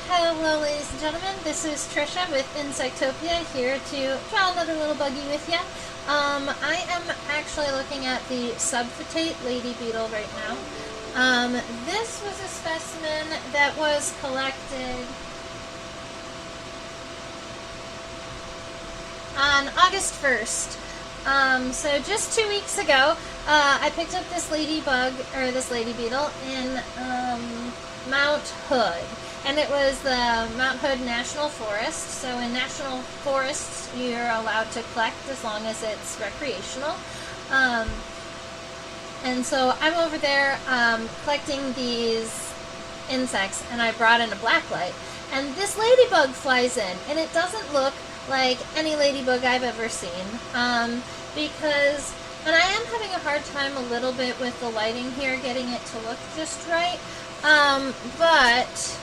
Hello ladies and gentlemen, this is Trisha with Insectopia here to draw another little buggy with you. I am actually looking at the Subvittate lady beetle right now. This was a specimen that was collected on August 1st. So just 2 weeks ago, I picked up this ladybug, or this lady beetle, in Mount Hood. And it was the Mount Hood National Forest. So in national forests, you're allowed to collect as long as it's recreational. And so I'm over there collecting these insects, and I brought in a blacklight. And this ladybug flies in, and it doesn't look like any ladybug I've ever seen. Because, and I am having a hard time a little bit with the lighting here, getting it to look just right. But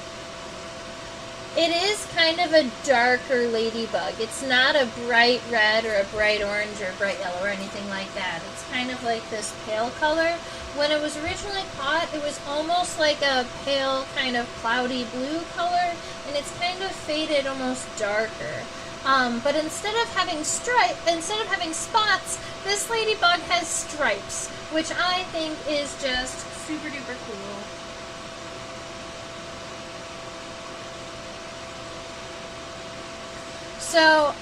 it is kind of a darker ladybug. It's not a bright red or a bright orange or a bright yellow or anything like that. It's kind of like this pale color. When it was originally caught, it was almost like a pale kind of cloudy blue color, and it's kind of faded almost darker. But instead of having spots, this ladybug has stripes, which I think is just super duper cool. So,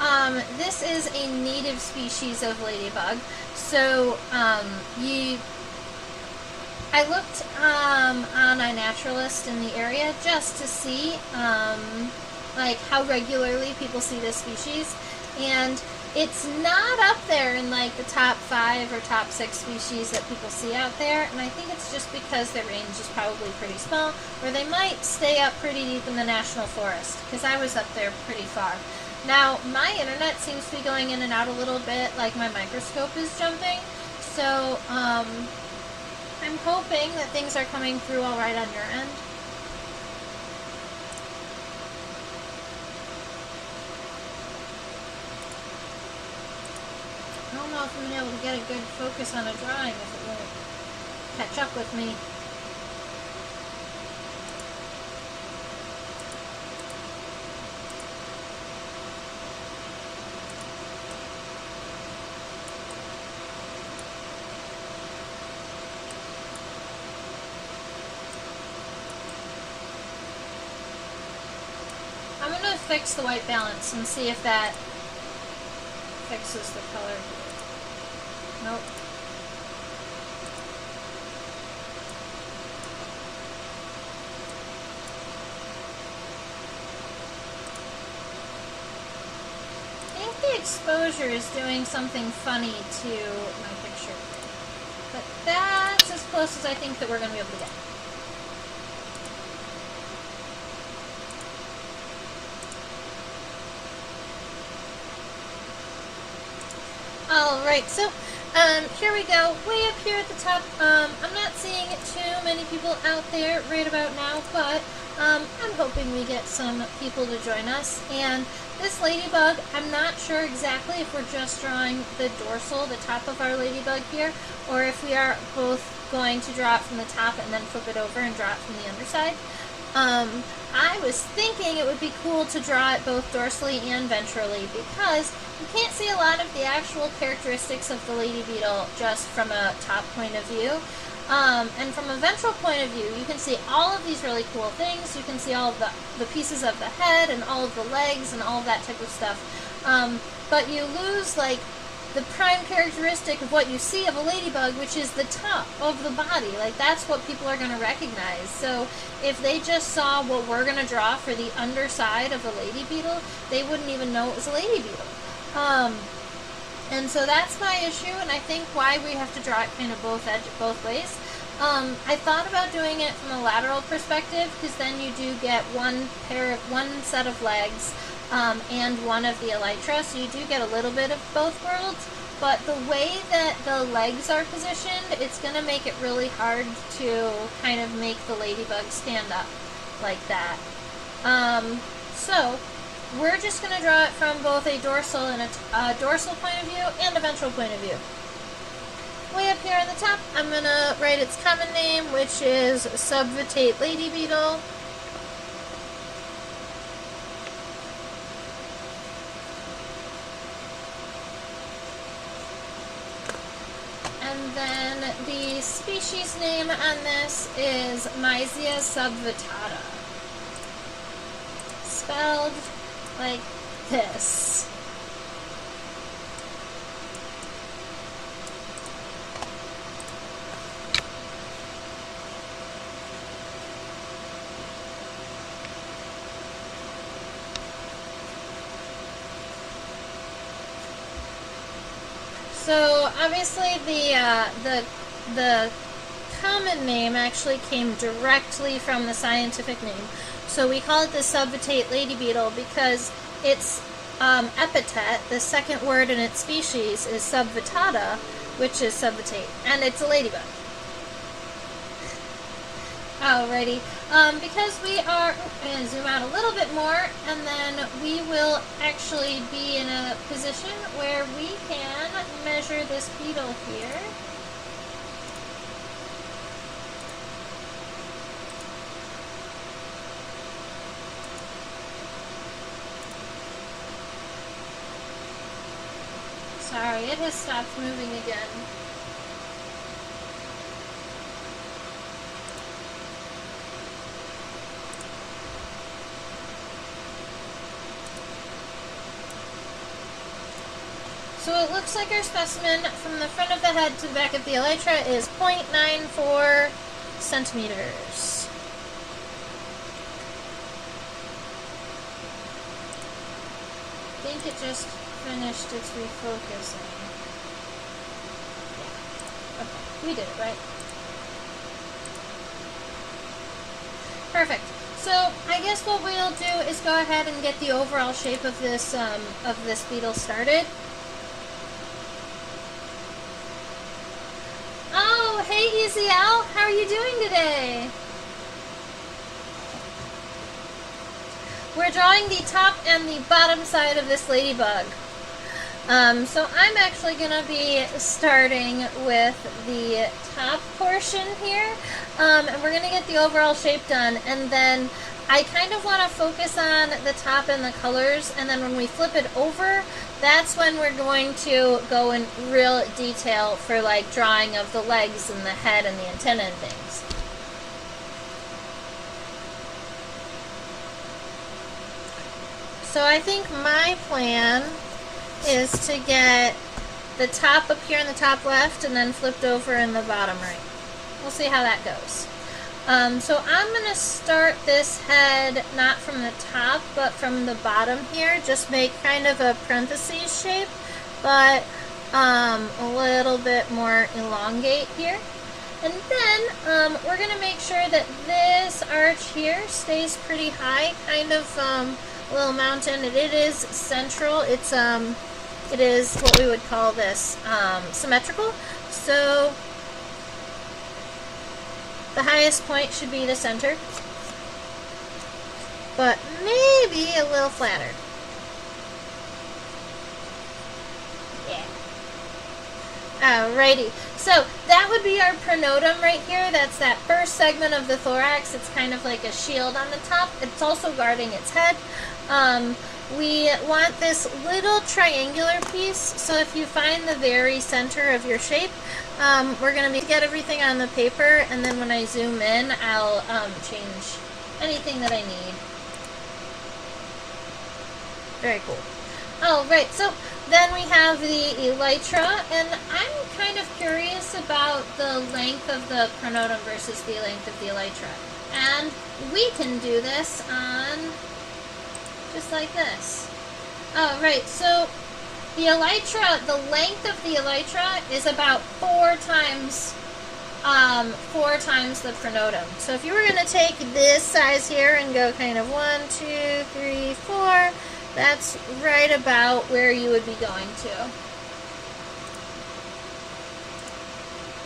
this is a native species of ladybug. So, I looked on iNaturalist in the area just to see, like, how regularly people see this species, and it's not up there in, like, the top 5 or top 6 species that people see out there, and I think it's just because their range is probably pretty small, or they might stay up pretty deep in the national forest, because I was up there pretty far. Now, my internet seems to be going in and out a little bit, like my microscope is jumping, so I'm hoping that things are coming through all right on your end. I don't know if I'm going to be able to get a good focus on a drawing if it won't catch up with me. I'm going to fix the white balance and see if that fixes the color. Nope. I think the exposure is doing something funny to my picture. But that's as close as I think that we're going to be able to get. Alright, so here we go, way up here at the top. I'm not seeing too many people out there right about now, but I'm hoping we get some people to join us. And this ladybug, I'm not sure exactly if we're just drawing the dorsal, the top of our ladybug here, or if we are both going to draw it from the top and then flip it over and draw it from the underside. I was thinking it would be cool to draw it both dorsally and ventrally, because you can't see a lot of the actual characteristics of the lady beetle just from a top point of view. And from a ventral point of view, you can see all of these really cool things. You can see all of the pieces of the head and all of the legs and all of that type of stuff. But you lose, like, the prime characteristic of what you see of a ladybug, which is the top of the body. Like, that's what people are going to recognize. So if they just saw what we're going to draw for the underside of a lady beetle, they wouldn't even know it was a lady beetle. And so that's my issue, and I think why we have to draw it kind of both ways. I thought about doing it from a lateral perspective, because then you do get one set of legs and one of the elytra, so you do get a little bit of both worlds. But the way that the legs are positioned, it's going to make it really hard to kind of make the ladybug stand up like that. So we're just going to draw it from both a dorsal and a dorsal point of view and a ventral point of view. way up here on the top, I'm going to write its common name, which is Subvittate lady beetle. And then the species name on this is Myzia subvittata. Spelled like this. So obviously the common name actually came directly from the scientific name. So we call it the Subvittate lady beetle because its epithet, the second word in its species, is subvittata, which is subvittate, and it's a ladybug. Alrighty, because we are, I'm going to zoom out a little bit more, and then we will actually be in a position where we can measure this beetle here. Sorry, it has stopped moving again. So it looks like our specimen from the front of the head to the back of the elytra is 0.94 centimeters. I think it just finished its refocusing. Yeah. Okay, we did it, right? Perfect. So I guess what we'll do is go ahead and get the overall shape of this beetle started. Oh, hey EZL, how are you doing today? We're drawing the top and the bottom side of this ladybug. So I'm actually going to be starting with the top portion here, and we're going to get the overall shape done, and then I kind of want to focus on the top and the colors, and then when we flip it over, that's when we're going to go in real detail for like drawing of the legs and the head and the antenna and things. So I think my plan is to get the top up here in the top left and then flipped over in the bottom right. We'll see how that goes. So I'm going to start this head not from the top but from the bottom here. Just make kind of a parentheses shape, but a little bit more elongate here. And then we're going to make sure that this arch here stays pretty high, kind of a little mountain. It is central. It is what we would call this symmetrical. So the highest point should be the center, but maybe a little flatter. Yeah. Alrighty. So that would be our pronotum right here. That's that first segment of the thorax. It's kind of like a shield on the top. It's also guarding its head. We want this little triangular piece, so if you find the very center of your shape, we're going to get everything on the paper, and then when I zoom in, I'll change anything that I need. Very cool. Alright, so then we have the elytra, and I'm kind of curious about the length of the pronotum versus the length of the elytra. And we can do this on just like this. Alright, so the elytra, the length of the elytra is about four times the pronotum. So if you were going to take this size here and go kind of 1, 2, 3, 4, that's right about where you would be going to.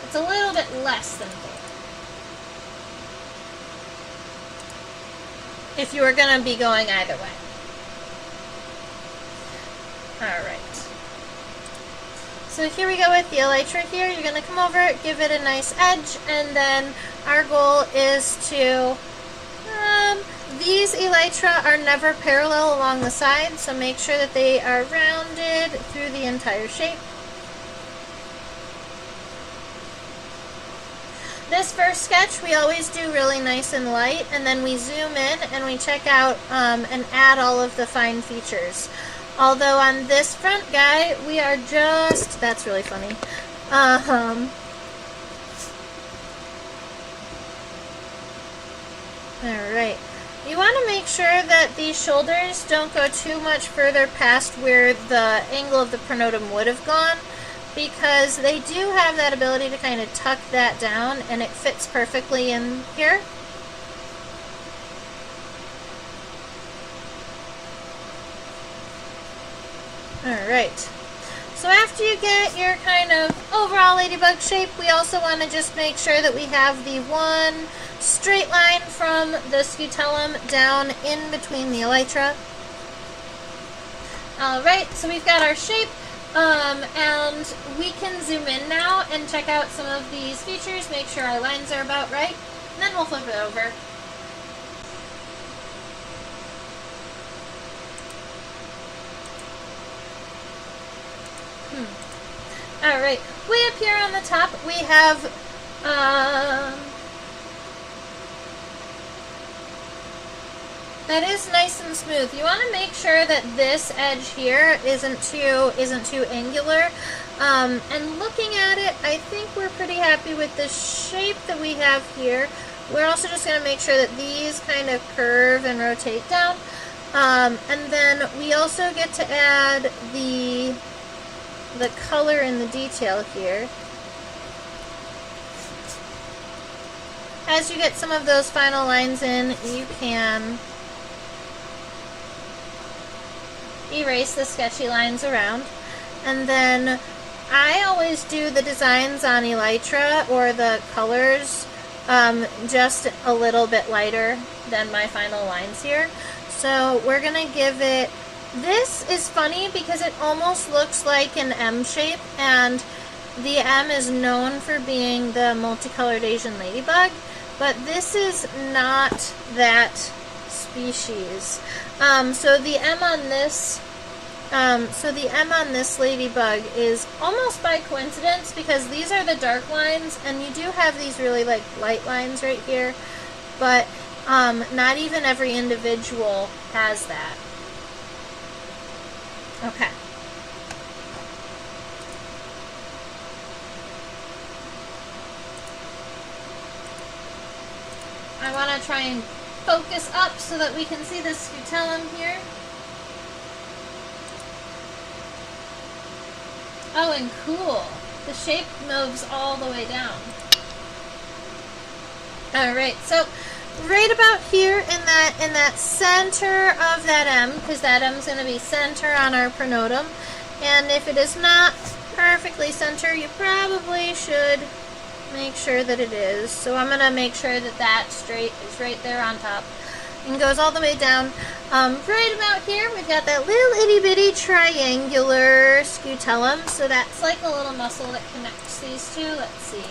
It's a little bit less than 4. If you were going to be going either way. Alright. So here we go with the elytra here. You're going to come over, give it a nice edge, and then our goal is to, these elytra are never parallel along the side, so make sure that they are rounded through the entire shape. This first sketch we always do really nice and light, and then we zoom in and we check out and add all of the fine features. Although on this front guy, we are just, that's really funny. Alright. You want to make sure that these shoulders don't go too much further past where the angle of the pronotum would have gone, because they do have that ability to kind of tuck that down, and it fits perfectly in here. Alright, so after you get your kind of overall ladybug shape, we also want to just make sure that we have the one straight line from the scutellum down in between the elytra. Alright, so we've got our shape, and we can zoom in now and check out some of these features, make sure our lines are about right, and then we'll flip it over. Alright, way up here on the top we have that is nice and smooth. You want to make sure that this edge here isn't too angular. And looking at it, I think we're pretty happy with the shape that we have here. We're also just going to make sure that these kind of curve and rotate down. And then we also get to add the color and the detail here. As you get some of those final lines in, you can erase the sketchy lines around. And then I always do the designs on elytra or the colors just a little bit lighter than my final lines here. So we're going to give it, this is funny because it almost looks like an M shape, and the M is known for being the multicolored Asian ladybug, but this is not that species. So the M on this ladybug is almost by coincidence, because these are the dark lines, and you do have these really like light lines right here, but not even every individual has that. Okay. I want to try and focus up so that we can see the scutellum here. Oh, and cool. The shape moves all the way down. Alright, so right about here in that center of that M, because that M is going to be center on our pronotum, and if it is not perfectly center, you probably should make sure that it is. So I'm going to make sure that that straight is right there on top and goes all the way down. Right about here, we've got that little itty bitty triangular scutellum, so that's like a little muscle that connects these two. Let's see.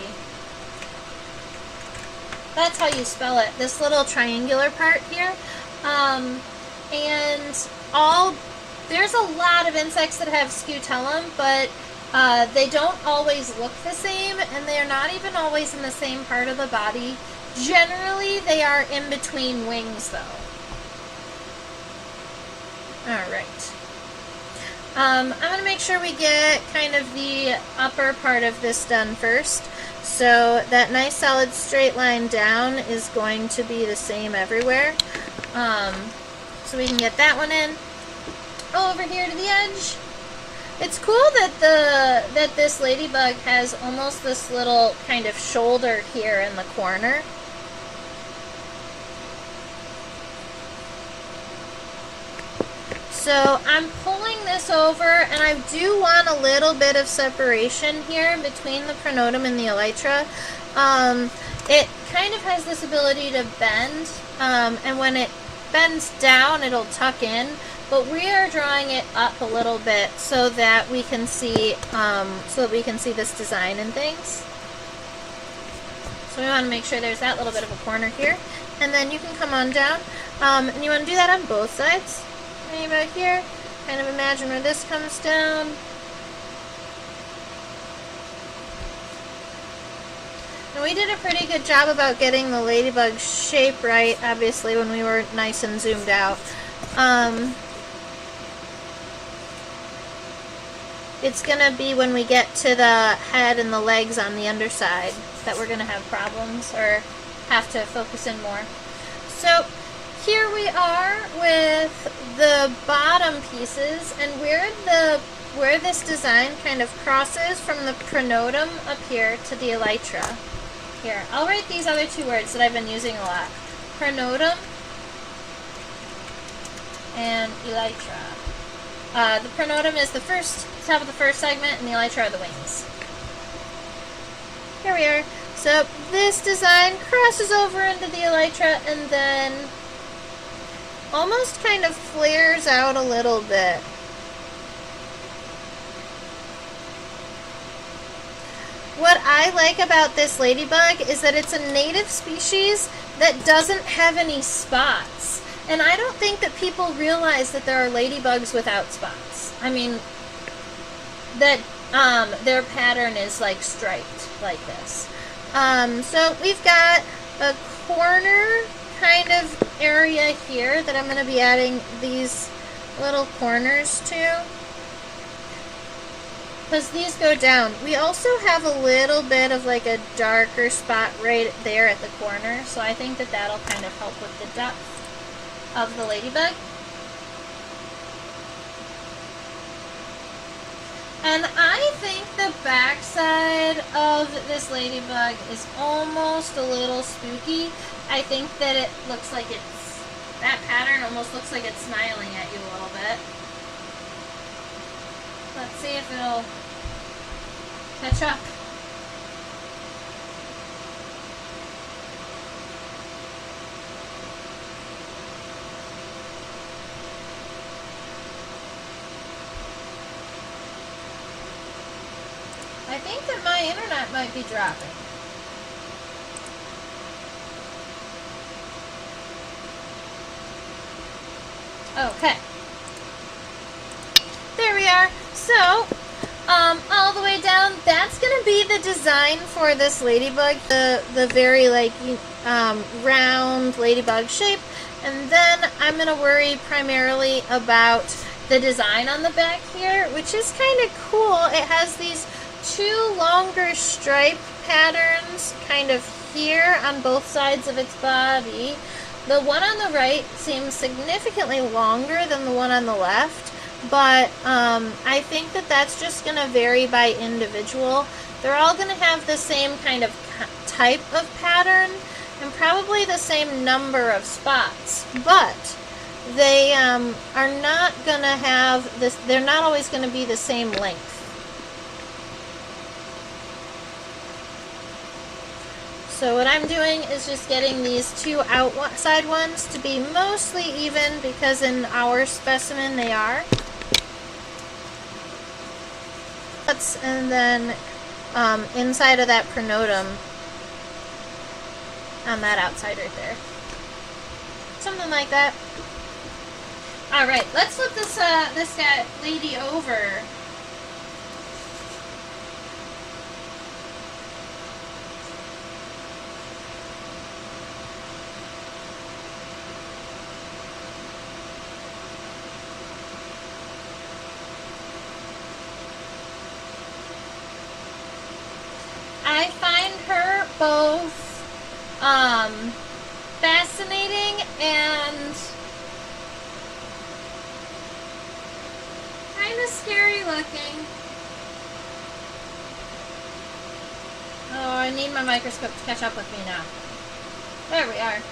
That's how you spell it, this little triangular part here. And there's a lot of insects that have scutellum, but they don't always look the same, and they're not even always in the same part of the body. Generally, they are in between wings, though. Alright. I'm going to make sure we get kind of the upper part of this done first. So that nice solid straight line down is going to be the same everywhere. So we can get that one in. Over here to the edge. It's cool that this ladybug has almost this little kind of shoulder here in the corner. So I'm pulling this over, and I do want a little bit of separation here between the pronotum and the elytra. It kind of has this ability to bend, and when it bends down, it'll tuck in. but we are drawing it up a little bit so that we can see this design and things. So we want to make sure there's that little bit of a corner here, and then you can come on down, and you want to do that on both sides. Maybe about here. Kind of imagine where this comes down. And we did a pretty good job about getting the ladybug shape right, obviously, when we were nice and zoomed out. It's going to be when we get to the head and the legs on the underside that we're going to have problems or have to focus in more. So here we are with the bottom pieces, and where this design kind of crosses from the pronotum up here to the elytra. Here, I'll write these other two words that I've been using a lot. Pronotum and elytra. The pronotum is the top of the first segment, and the elytra are the wings. Here we are. So this design crosses over into the elytra and then almost kind of flares out a little bit. What I like about this ladybug is that it's a native species that doesn't have any spots. And I don't think that people realize that there are ladybugs without spots. I mean, that their pattern is like striped like this. So we've got a corner kind of area here that I'm going to be adding these little corners to, because these go down. We also have a little bit of like a darker spot right there at the corner, so I think that that'll kind of help with the depth of the ladybug. And I think the backside of this ladybug is almost a little spooky. I think that it looks like that pattern almost looks like it's smiling at you a little bit. Let's see if it'll catch up. I think that my internet might be dropping. Okay. There we are. So, all the way down, that's going to be the design for this ladybug. The very, like, round ladybug shape. And then I'm going to worry primarily about the design on the back here, which is kind of cool. It has these two longer stripe patterns kind of here on both sides of its body. The one on the right seems significantly longer than the one on the left, but I think that that's just going to vary by individual. They're all going to have the same kind of type of pattern and probably the same number of spots, but they are not going to have this, they're not always going to be the same length. So what I'm doing is just getting these two outside ones to be mostly even, because in our specimen they are. And then inside of that pronotum on that outside right there. Something like that. Alright, let's flip this lady over. I find her both fascinating and kind of scary looking. Oh, I need my microscope to catch up with me now. There we are.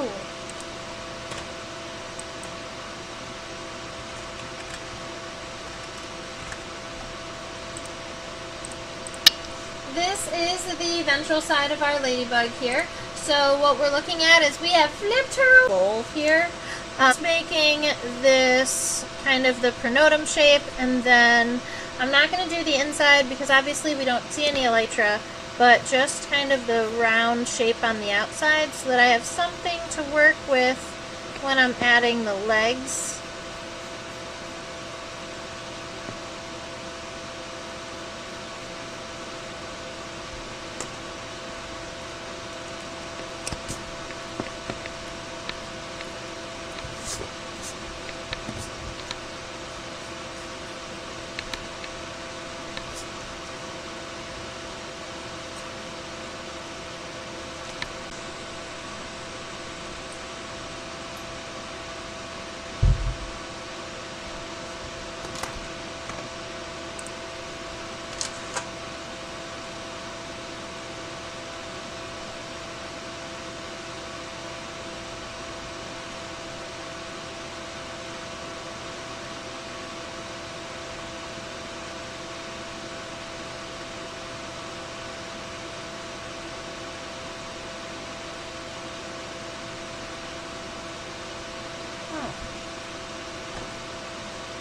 cool. This is the ventral side of our ladybug here. So what we're looking at is we have flipped her bowl here. Making this kind of the pronotum shape, and then I'm not going to do the inside because obviously we don't see any elytra, but just kind of the round shape on the outside so that I have something to work with when I'm adding the legs.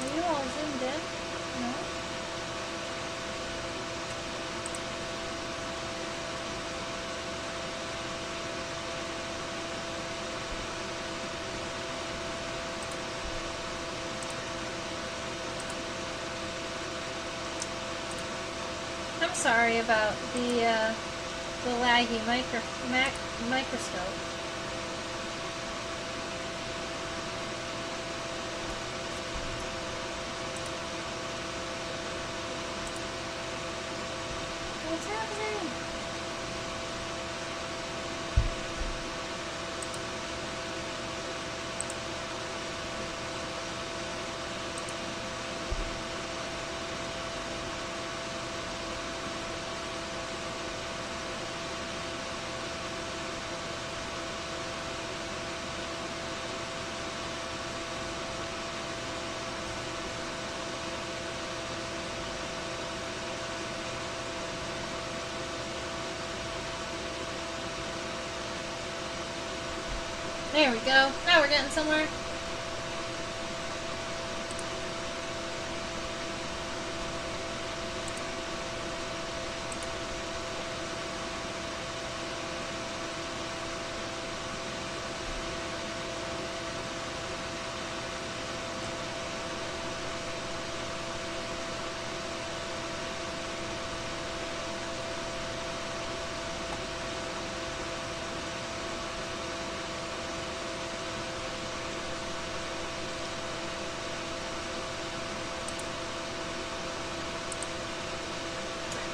Are you all zoomed in? No? I'm sorry about the laggy microscope. What's happening? There we go. Now we're getting somewhere.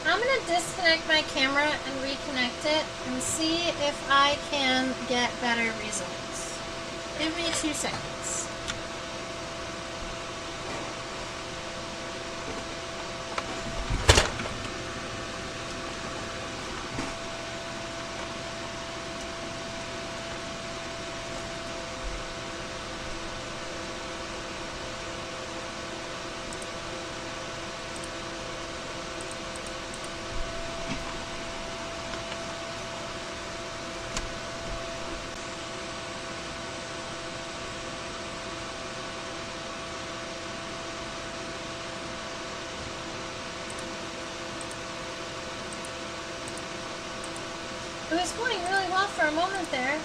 I'm going to disconnect my camera and reconnect it and see if I can get better results. Give me 2 seconds. It was going really well for a moment there.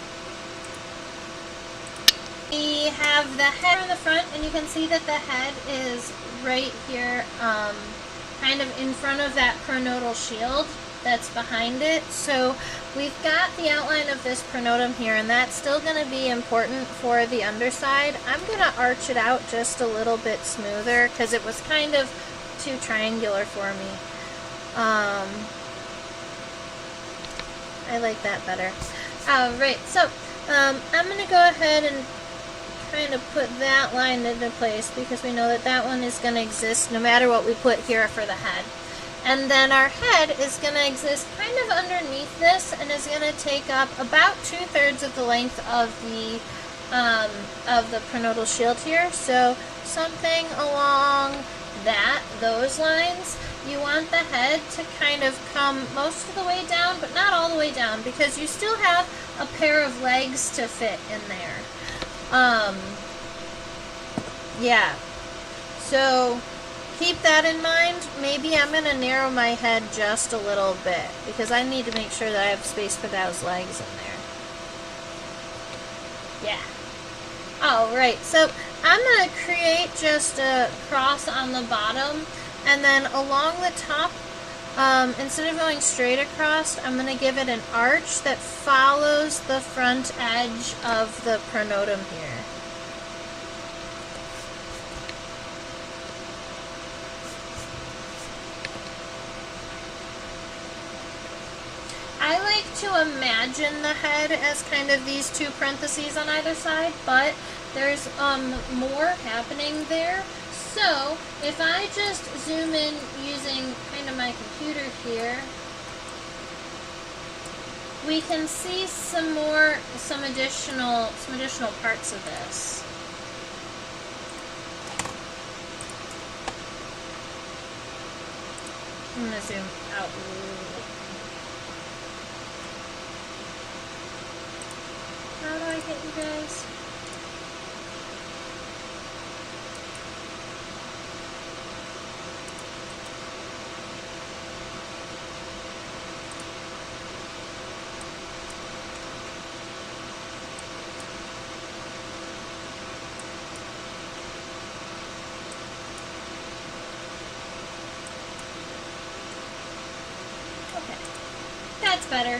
We have the head in the front, and you can see that the head is right here, kind of in front of that pronotal shield that's behind it. So we've got the outline of this pronotum here, and that's still going to be important for the underside. I'm going to arch it out just a little bit smoother because it was kind of too triangular for me. I like that better. Alright, so I'm going to go ahead and kind of put that line into place because we know that that one is going to exist no matter what we put here for the head. And then our head is going to exist kind of underneath this and is going to take up about 2/3 of the length of the prenodal shield here. So something along those lines. You want the head to kind of come most of the way down, but not all the way down, because you still have a pair of legs to fit in there. Yeah. So keep that in mind. Maybe I'm going to narrow my head just a little bit, because I need to make sure that I have space for those legs in there. Yeah. Alright, so I'm going to create just a cross on the bottom, and then along the top, instead of going straight across, I'm going to give it an arch that follows the front edge of the pronotum here. I like to imagine the head as kind of these two parentheses on either side, but there's more happening there. So if I just zoom in using kind of my computer here, we can see some additional parts of this. I'm going to zoom out a little bit. How do I get you guys? Okay, that's better.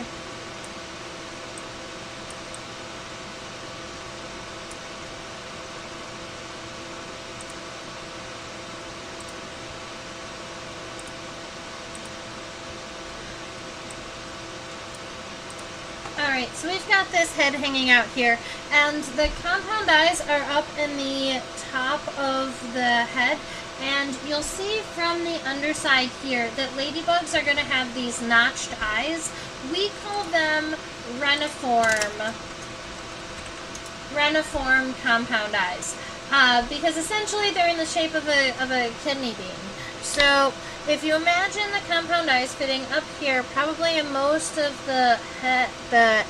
Alright, so we've got this head hanging out here, and the compound eyes are up in the top of the head, and you'll see from the underside here that ladybugs are going to have these notched eyes. We call them reniform compound eyes, because essentially they're in the shape of a kidney bean. So if you imagine the compound eyes fitting up here, probably in most of the head, the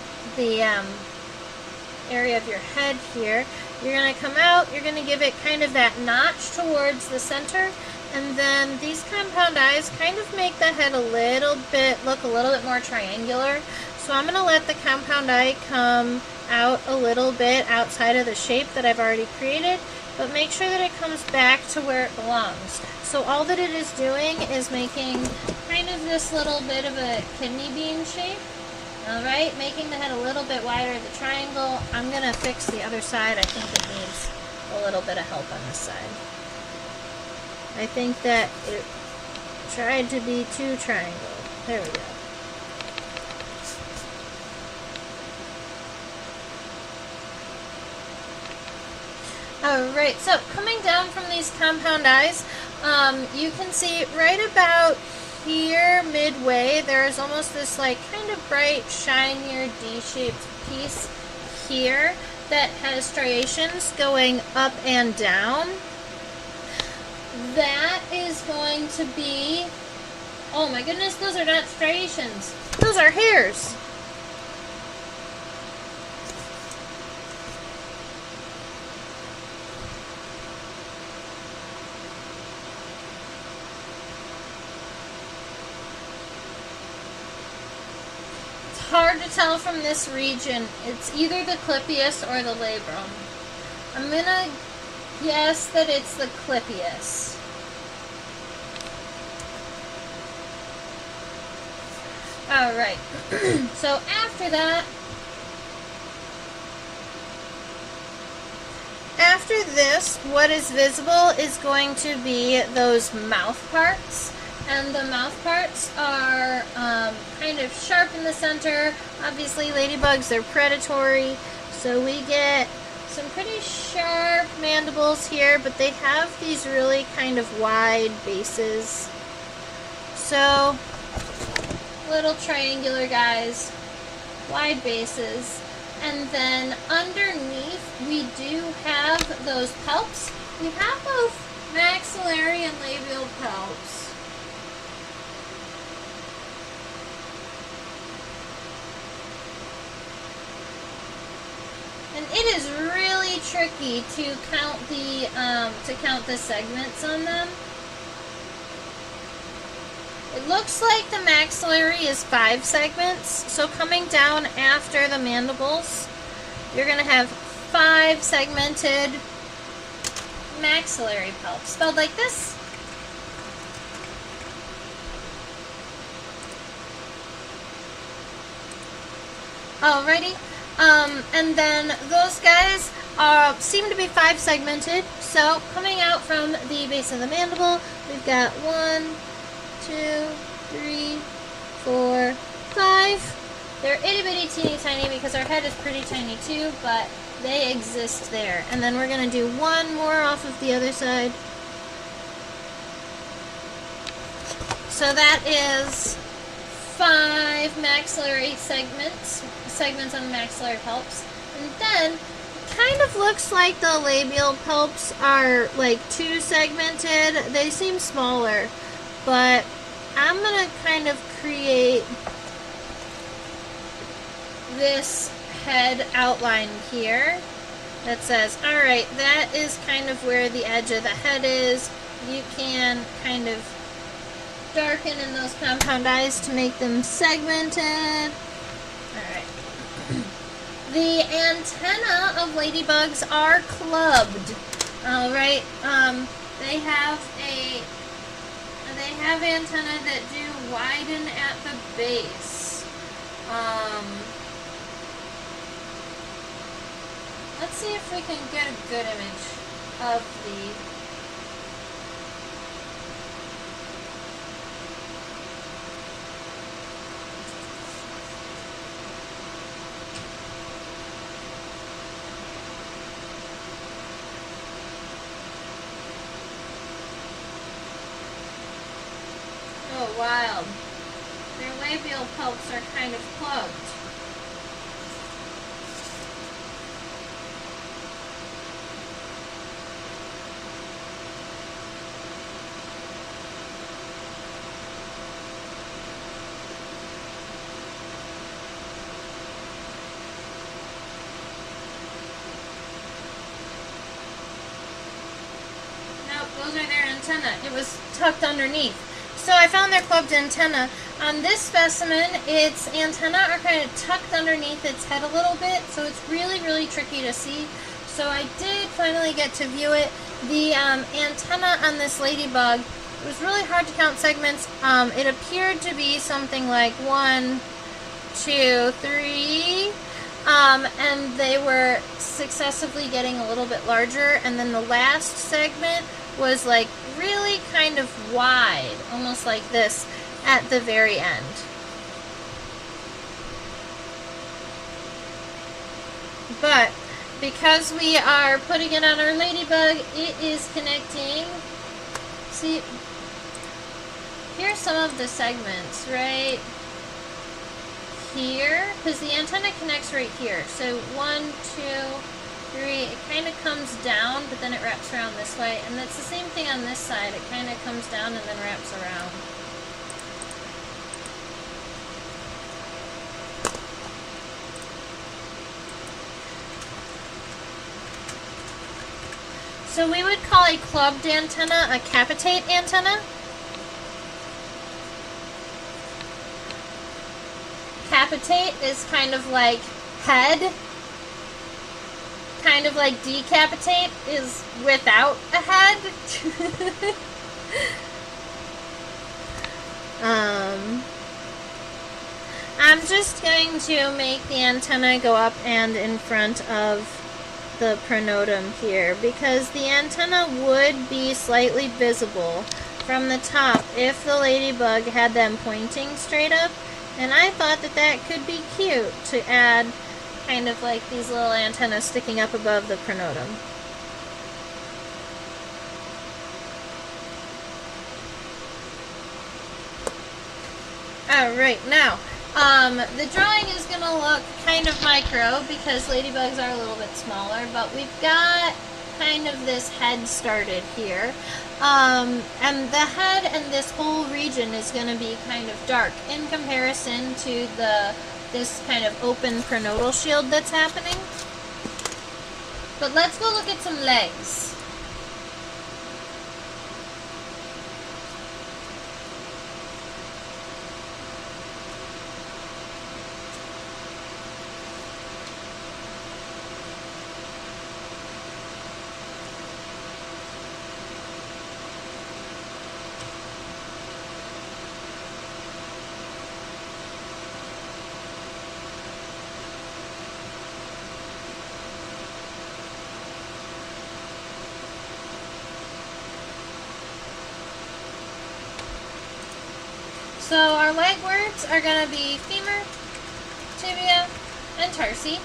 area of your head here, you're going to come out, you're going to give it kind of that notch towards the center, and then these compound eyes kind of make the head look a little bit more triangular. So I'm going to let the compound eye come out a little bit outside of the shape that I've already created, but make sure that it comes back to where it belongs. So all that it is doing is making kind of this little bit of a kidney bean shape. Alright, making the head a little bit wider, the triangle. I'm going to fix the other side. I think it needs a little bit of help on this side. I think that it tried to be too triangle. There we go. Alright, so coming down from these compound eyes, you can see right about here, midway, there's almost this like kind of bright, shinier D-shaped piece here that has striations going up and down. That is going to be, oh my goodness, those are not striations. Those are hairs. Hard to tell from this region. It's either the clypeus or the labrum. I'm gonna guess that it's the clypeus. Alright, so after this, what is visible is going to be those mouth parts. And the mouth parts are kind of sharp in the center. Obviously, ladybugs, they're predatory, so we get some pretty sharp mandibles here, but they have these really kind of wide bases. So, little triangular guys, wide bases, and then underneath we do have those palps. We have both maxillary and labial palps. And it is really tricky to count the segments on them. It looks like the maxillary is 5 segments, so coming down after the mandibles, you're going to have 5 segmented maxillary palps, spelled like this. Alrighty, and then those guys seem to be 5 segmented, so coming out from the base of the mandible, we've got 1, 2, 3, 4, 5. They're itty bitty teeny tiny because our head is pretty tiny too, but they exist there. And then we're going to do one more off of the other side. So that is 5 maxillary segments on the maxillary palps. And then kind of looks like the labial palps are like 2 segmented. They seem smaller. But I'm going to kind of create this head outline here that says, alright, that is kind of where the edge of the head is. You can kind of darken in those compound eyes to make them segmented. Alright. The antennae of ladybugs are clubbed. Alright, they have antennae that do widen at the base. Let's see if we can get a good image of the... Oh, wild. Their labial palps are kind of plugged. Nope, those are their antennae. It was tucked underneath. So I found their clubbed antenna. On this specimen, its antennae are kind of tucked underneath its head a little bit, so it's really, really tricky to see. So I did finally get to view it. The antenna on this ladybug, it was really hard to count segments. It appeared to be something like 1, 2, 3, and they were successively getting a little bit larger, and then the last segment was like really kind of wide, almost like this at the very end. But because we are putting it on our ladybug, it is connecting. See, here's some of the segments right here, because the antenna connects right here. So 1, 2, 3, it kind of comes down, but then it wraps around this way. And that's the same thing on this side. It kind of comes down and then wraps around. So we would call a clubbed antenna a capitate antenna. Capitate is kind of like head. Kind of like decapitate is without a head. I'm just going to make the antenna go up and in front of the pronotum here, because the antenna would be slightly visible from the top if the ladybug had them pointing straight up, and I thought that that could be cute to add kind of like these little antennas sticking up above the pronotum. Alright, now, the drawing is going to look kind of micro because ladybugs are a little bit smaller, but we've got kind of this head started here. And the head and this whole region is going to be kind of dark in comparison to this kind of open prenodal shield that's happening. But let's go look at some legs. So our leg words are going to be femur, tibia, and tarsi.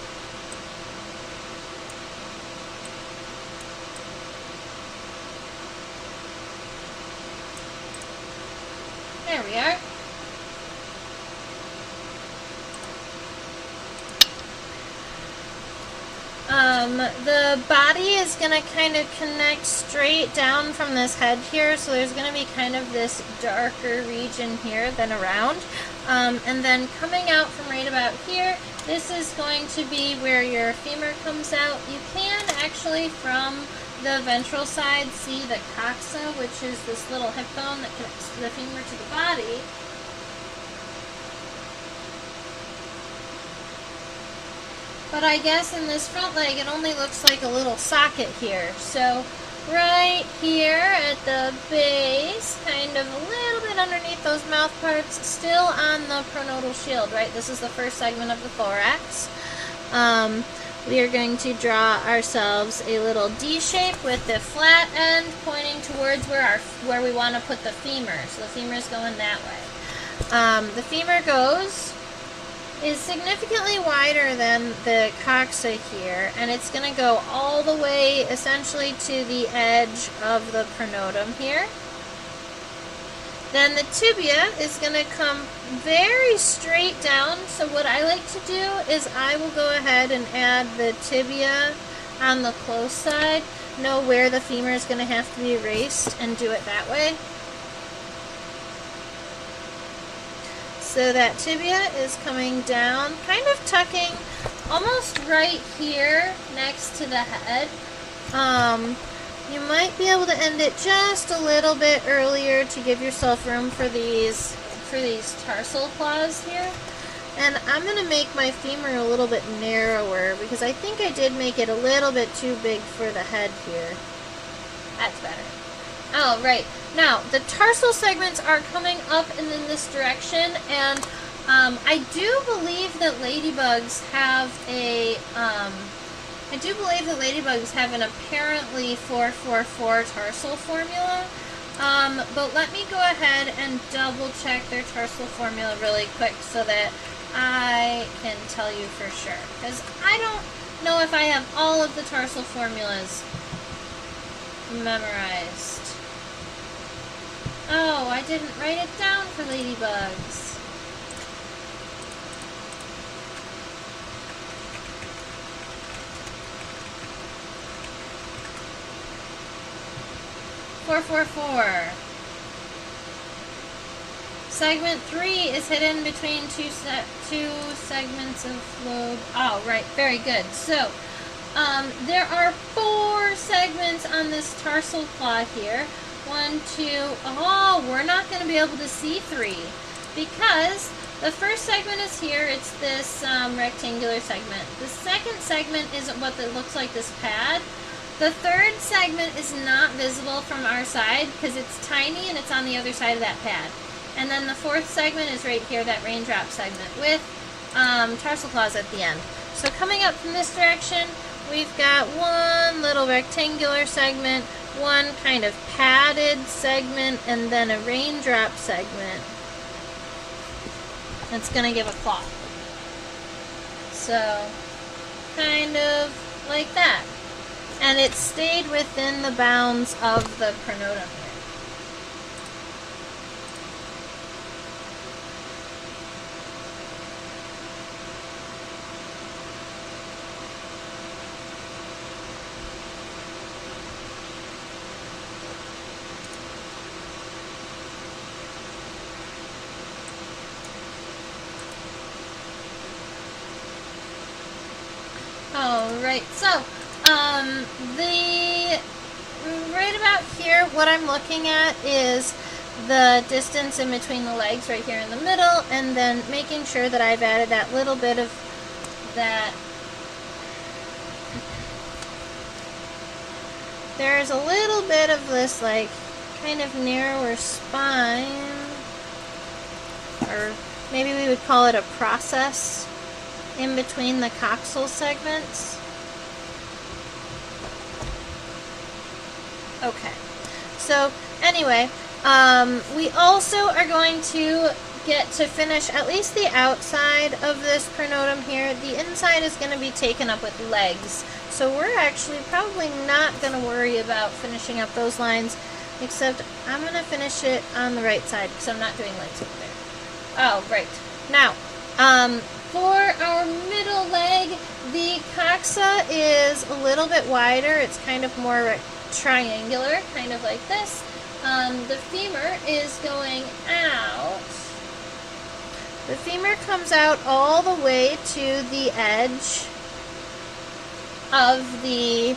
There we are. The body is going to kind of connect straight down from this head here, so there's going to be kind of this darker region here than around. And then coming out from right about here, this is going to be where your femur comes out. You can actually, from the ventral side, see the coxa, which is this little hip bone that connects the femur to the body. But I guess in this front leg, it only looks like a little socket here. So right here at the base, kind of a little bit underneath those mouth parts, still on the prenodal shield, right? This is the first segment of the thorax. We are going to draw ourselves a little D shape with the flat end pointing towards where we want to put the femur. So the femur is going that way. The femur is significantly wider than the coxa here, and it's going to go all the way essentially to the edge of the pronotum here. Then the tibia is going to come very straight down, so what I like to do is I will go ahead and add the tibia on the close side, know where the femur is going to have to be erased, and do it that way. So that tibia is coming down, kind of tucking almost right here next to the head. You might be able to end it just a little bit earlier to give yourself room for these tarsal claws here. And I'm going to make my femur a little bit narrower because I think I did make it a little bit too big for the head here. That's better. Oh, right. Now, the tarsal segments are coming up and in this direction, and I do believe that ladybugs have an apparently 444 tarsal formula. But let me go ahead and double check their tarsal formula really quick so that I can tell you for sure. Because I don't know if I have all of the tarsal formulas memorized. Oh, I didn't write it down for ladybugs. .444. Segment 3 is hidden between two segments of lobe. Oh, right, very good. So, there are 4 segments on this tarsal claw here. 1, 2, oh, we're not going to be able to see 3 because the first segment is here. It's this rectangular segment. The second segment is what it looks like, this pad. The third segment is not visible from our side because it's tiny and it's on the other side of that pad. And then the fourth segment is right here, that raindrop segment with tarsal claws at the end. So coming up from this direction, we've got one little rectangular segment, one kind of padded segment, and then a raindrop segment. That's going to give a claw. So, kind of like that. And it stayed within the bounds of the pronotum here. Alright, so, right about here, what I'm looking at is the distance in between the legs right here in the middle, and then making sure that I've added that little bit of that. There's a little bit of this, like, kind of narrower spine, or maybe we would call it a process in between the coxal segments. Okay, so anyway, we also are going to get to finish at least the outside of this pronotum here. The inside is going to be taken up with legs, so we're actually probably not going to worry about finishing up those lines, except I'm going to finish it on the right side because I'm not doing legs over there. Oh, right. Now, for our middle leg, the coxa is a little bit wider. It's kind of more triangular, kind of like this. The femur is going out. The femur comes out all the way to the edge of the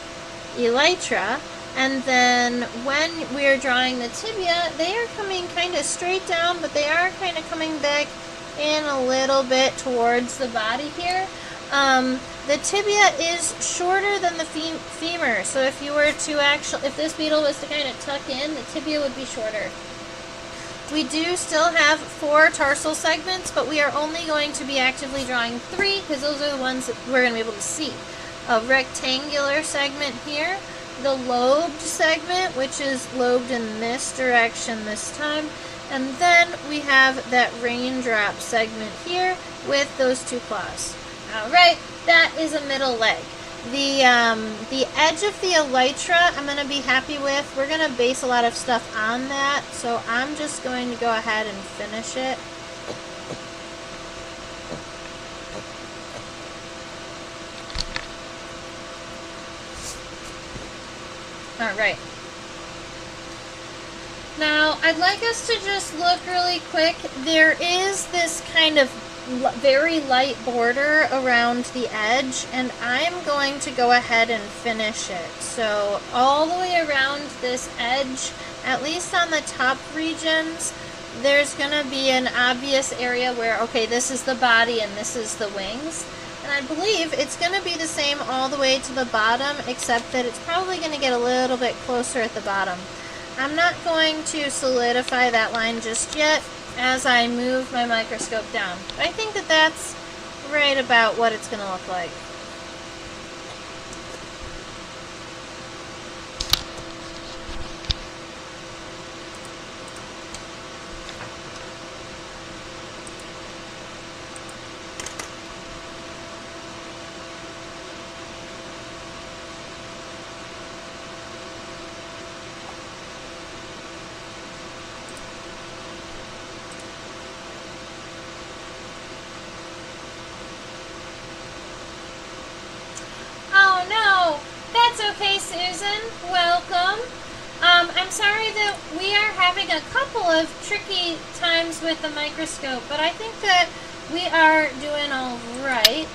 elytra, and then when we're drawing the tibia, they are coming kind of straight down, but they are kind of coming back in a little bit towards the body here. The tibia is shorter than the femur, so if you were to if this beetle was to kind of tuck in, the tibia would be shorter. We do still have 4 tarsal segments, but we are only going to be actively drawing 3 because those are the ones that we're going to be able to see. A rectangular segment here, the lobed segment, which is lobed in this direction this time, and then we have that raindrop segment here with those 2 claws. Alright, that is a middle leg. The edge of the elytra I'm going to be happy with. We're going to base a lot of stuff on that, so I'm just going to go ahead and finish it. Alright. Now, I'd like us to just look really quick. There is this kind of very light border around the edge, and I'm going to go ahead and finish it. So all the way around this edge, at least on the top regions, there's going to be an obvious area where, okay, this is the body and this is the wings. And I believe it's going to be the same all the way to the bottom, except that it's probably going to get a little bit closer at the bottom. I'm not going to solidify that line just yet as I move my microscope down. But I think that that's right about what it's going to look like. Okay, Susan, welcome. I'm sorry that we are having a couple of tricky times with the microscope, but I think that we are doing all right.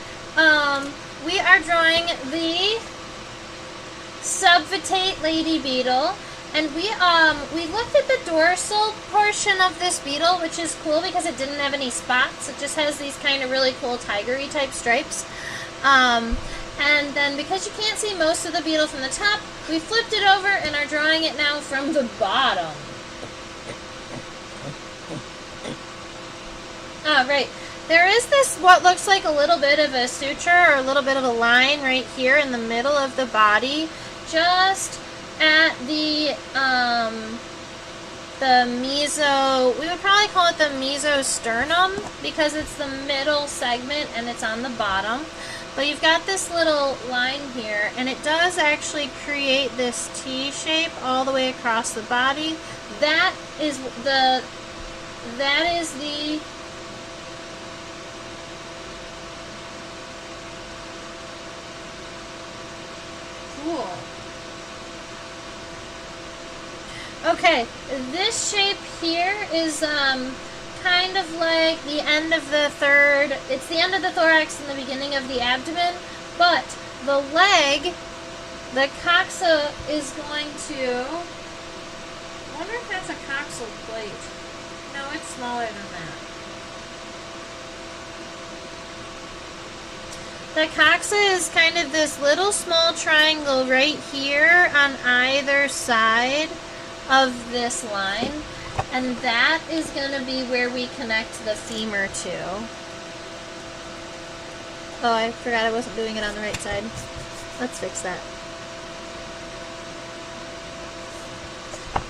We are drawing the Subvittate lady beetle, and we looked at the dorsal portion of this beetle, which is cool because it didn't have any spots. It just has these kind of really cool tigery type stripes. And then because you can't see most of the beetle from the top, we flipped it over and are drawing it now from the bottom. Right. There is this, what looks like a little bit of a suture or a little bit of a line right here in the middle of the body, just at the we would probably call it the mesosternum because it's the middle segment and it's on the bottom. But you've got this little line here, and it does actually create this T shape all the way across the body. That is the cool. Okay, this shape here is kind of like the end of the it's the end of the thorax and the beginning of the abdomen, but the leg, the coxa is going to, I wonder if that's a coxal plate. No, it's smaller than that. The coxa is kind of this little small triangle right here on either side of this line, and that is going to be where we connect the femur to. Oh, I forgot I wasn't doing it on the right side. Let's fix that.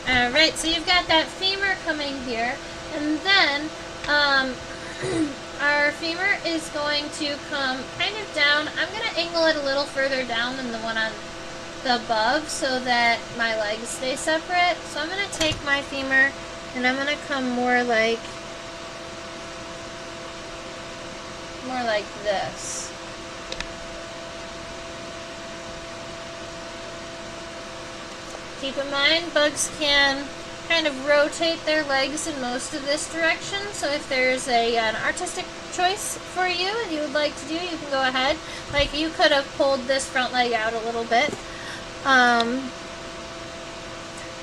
Alright, so you've got that femur coming here, and then our femur is going to come kind of down. I'm going to angle it a little further down than the one on the above so that my legs stay separate. So I'm going to take my femur and I'm going to come more like this. Keep in mind, bugs can kind of rotate their legs in most of this direction, so if there's an artistic choice for you and you would like to do, you can go ahead. Like, you could have pulled this front leg out a little bit.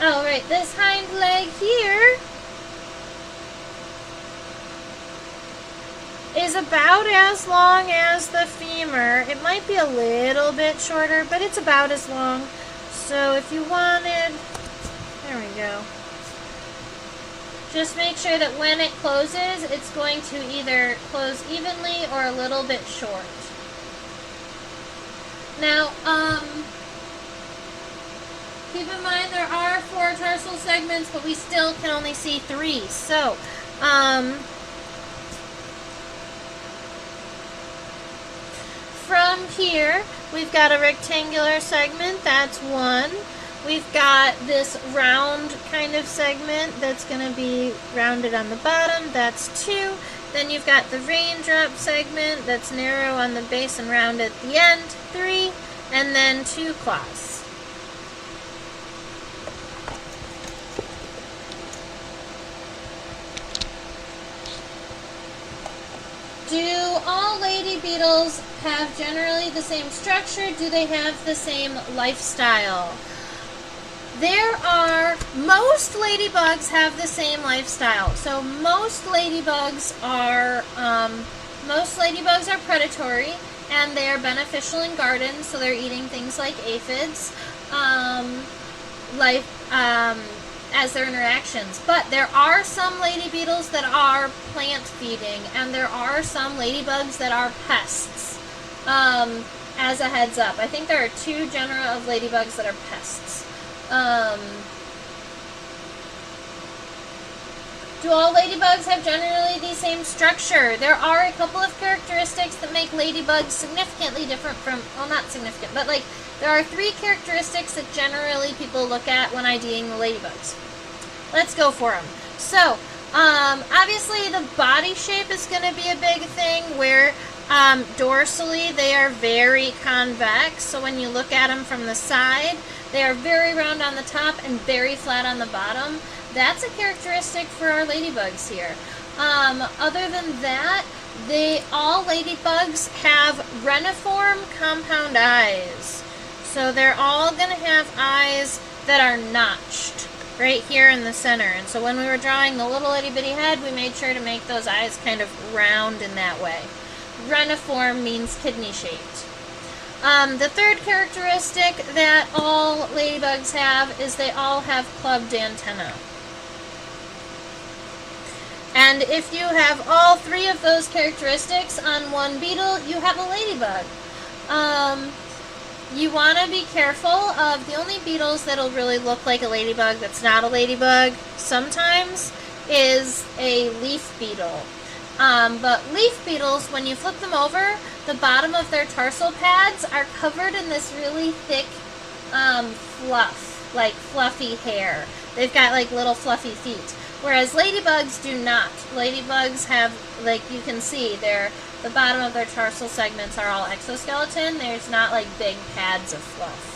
Alright, this hind leg here is about as long as the femur. It might be a little bit shorter, but it's about as long. So if you wanted, there we go. Just make sure that when it closes, it's going to either close evenly or a little bit short. Now, keep in mind there are 4 tarsal segments, but we still can only see 3. So, from here, we've got a rectangular segment, that's 1. We've got this round kind of segment that's going to be rounded on the bottom, that's 2. Then you've got the raindrop segment that's narrow on the base and round at the end, 3. And then 2 claws. Do all lady beetles have generally the same structure? Do they have the same lifestyle? Most ladybugs have the same lifestyle. So most ladybugs are predatory, and they are beneficial in gardens. So they're eating things like aphids, as their interactions. But there are some lady beetles that are plant feeding, and there are some ladybugs that are pests. As a heads up, I think there are 2 genera of ladybugs that are pests. Do all ladybugs have generally the same structure? There are a couple of characteristics that make ladybugs significantly different from, well, not significant, but like, there are 3 characteristics that generally people look at when IDing the ladybugs. Let's go for them. So, obviously the body shape is going to be a big thing, where dorsally they are very convex, so when you look at them from the side, they are very round on the top and very flat on the bottom. That's a characteristic for our ladybugs here. Other than that, all ladybugs have reniform compound eyes. So they're all going to have eyes that are notched right here in the center. And so when we were drawing the little itty bitty head, we made sure to make those eyes kind of round in that way. Reniform means kidney shaped. The third characteristic that all ladybugs have is they all have clubbed antennae. And if you have all 3 of those characteristics on one beetle, you have a ladybug. You want to be careful of the only beetles that'll really look like a ladybug that's not a ladybug sometimes is a leaf beetle. But leaf beetles, when you flip them over, the bottom of their tarsal pads are covered in this really thick fluff, like fluffy hair. They've got like little fluffy feet. Whereas ladybugs do not. Ladybugs have, like you can see, the bottom of their tarsal segments are all exoskeleton. There's not like big pads of fluff.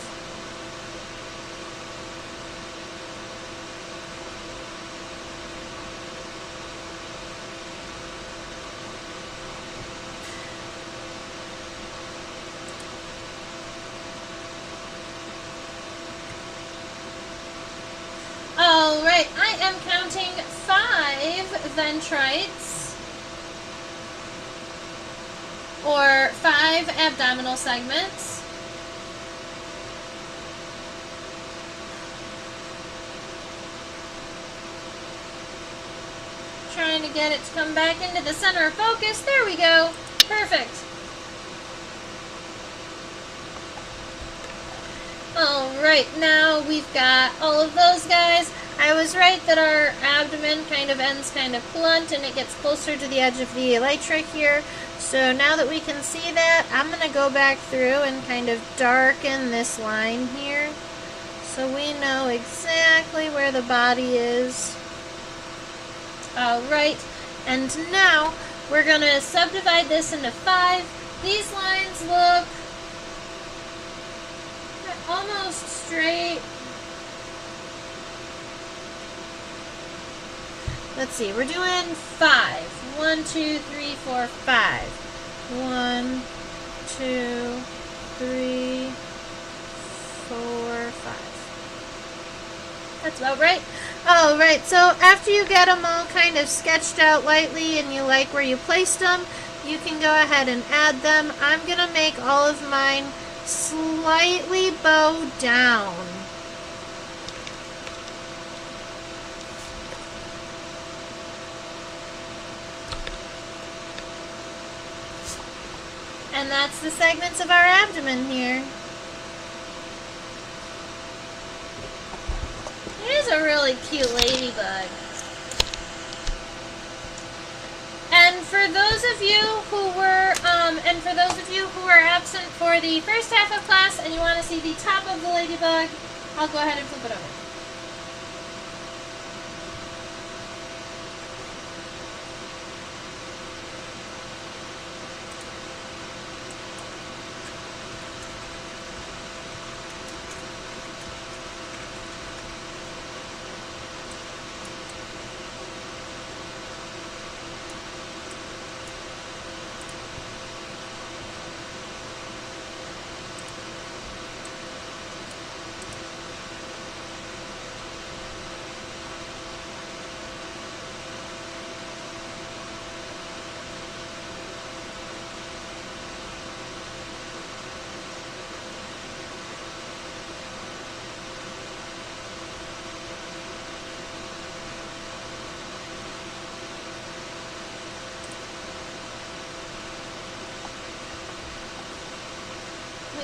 right, I am counting 5 ventrites, or 5 abdominal segments. Trying to get it to come back into the center of focus. There we go. Perfect. Alright, now we've got all of those guys. I was right that our abdomen kind of ends kind of blunt and it gets closer to the edge of the elytra here. So now that we can see that, I'm going to go back through and kind of darken this line here so we know exactly where the body is. Alright, and now we're going to subdivide this into 5. These lines look almost straight. Let's see, we're doing 5. 1, 2, 3, 4, 5. 1, 2, 3, 4, 5. That's about right. Alright, so after you get them all kind of sketched out lightly and you like where you placed them, you can go ahead and add them. I'm going to make all of mine slightly bow down. And that's the segments of our abdomen here. It is a really cute ladybug. And for those of you who were absent for the first half of class and you want to see the top of the ladybug, I'll go ahead and flip it over.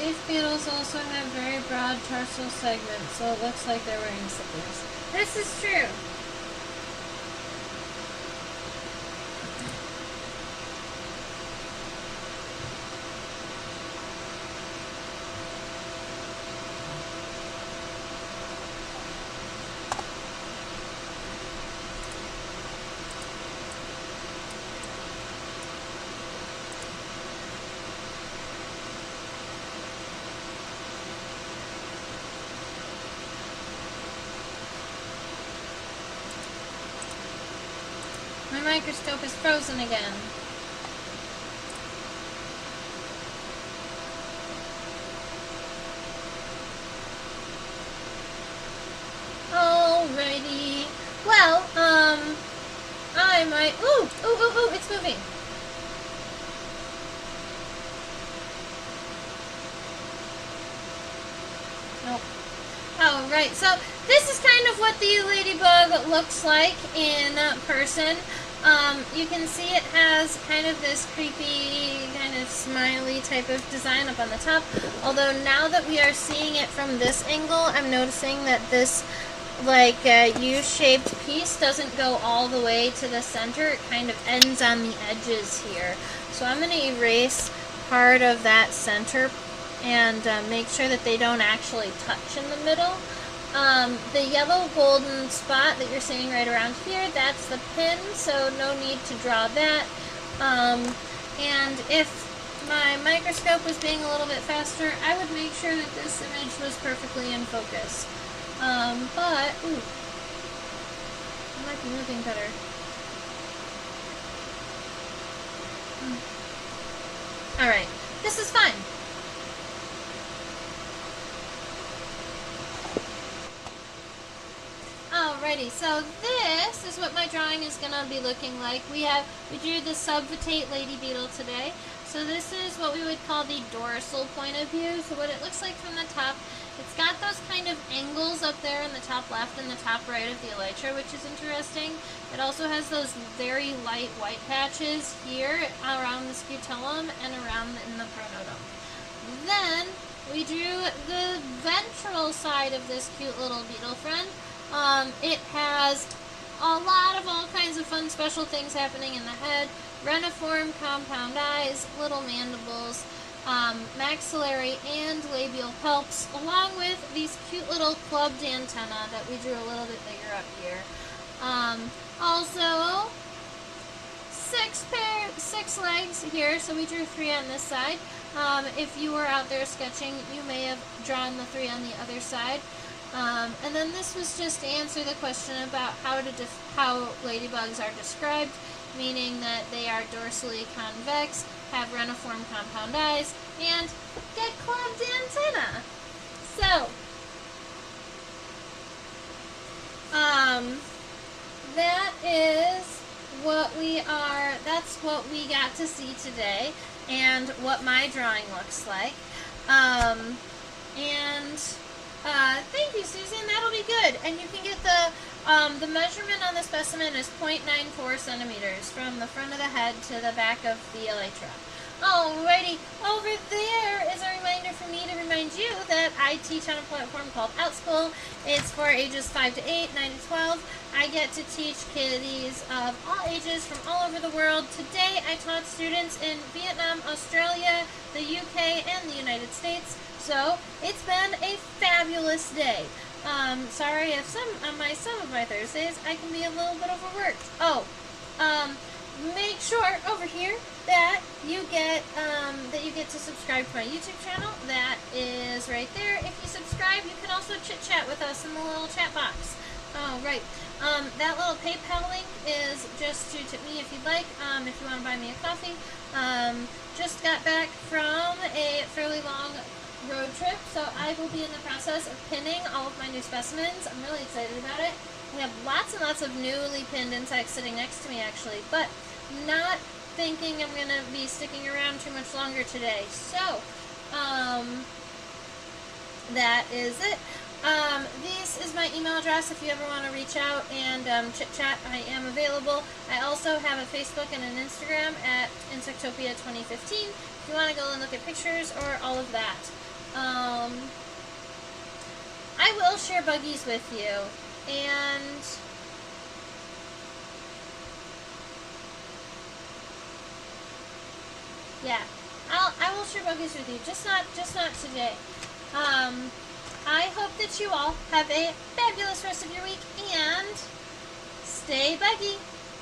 Leaf beetles also have very broad tarsal segments, so it looks like they're wearing slippers. This is true. My microscope is frozen again. Alrighty. Well, I might... Ooh, it's moving. Nope. Alright, so this is kind of what the ladybug looks like in person. You can see it has kind of this creepy, kind of smiley type of design up on the top. Although now that we are seeing it from this angle, I'm noticing that this like U-shaped piece doesn't go all the way to the center. It kind of ends on the edges here. So I'm going to erase part of that center and make sure that they don't actually touch in the middle. The yellow golden spot that you're seeing right around here, that's the pin, so no need to draw that. And if my microscope was being a little bit faster, I would make sure that this image was perfectly in focus. But, ooh, I might be moving better. Alright, this is fine. Alrighty, Alrighty, so this is what my drawing is going to be looking like. We drew the Subvittate lady beetle today. So this is what we would call the dorsal point of view. So what it looks like from the top, it's got those kind of angles up there in the top left and the top right of the elytra, which is interesting. It also has those very light white patches here around the scutellum and around in the pronotum. Then we drew the ventral side of this cute little beetle friend. It has a lot of all kinds of fun special things happening in the head. Reniform compound eyes, little mandibles, maxillary and labial palps, along with these cute little clubbed antennae that we drew a little bit bigger up here. Also, six legs here, so we drew 3 on this side. If you were out there sketching, you may have drawn the 3 on the other side. And then this was just to answer the question about how ladybugs are described, meaning that they are dorsally convex, have reniform compound eyes, and get clubbed antennae. So, that is what that's what we got to see today, and what my drawing looks like. Thank you, Susan. That'll be good. And you can get the measurement on the specimen is 0.94 centimeters from the front of the head to the back of the elytra. Alrighty, over there is a reminder for me to remind you that I teach on a platform called OutSchool. It's for ages 5 to 8, 9 to 12. I get to teach kiddies of all ages from all over the world. Today I taught students in Vietnam, Australia, the UK, and the United States. So it's been a fabulous day. Sorry if some of my Thursdays I can be a little bit overworked. Make sure over here that you get to subscribe to my YouTube channel. That is right there. If you subscribe, you can also chit chat with us in the little chat box. Right. That little PayPal link is just to tip me if you'd like. If you want to buy me a coffee. Just got back from a fairly long road trip, so I will be in the process of pinning all of my new specimens. I'm really excited about it. We have lots and lots of newly pinned insects sitting next to me, actually, but not thinking I'm going to be sticking around too much longer today. So, that is it. This is my email address if you ever want to reach out and chit-chat. I am available. I also have a Facebook and an Instagram at Insectopia 2015 if you want to go and look at pictures or all of that. I will share buggies with you, and yeah, I will share buggies with you, just not today. I hope that you all have a fabulous rest of your week, and stay buggy.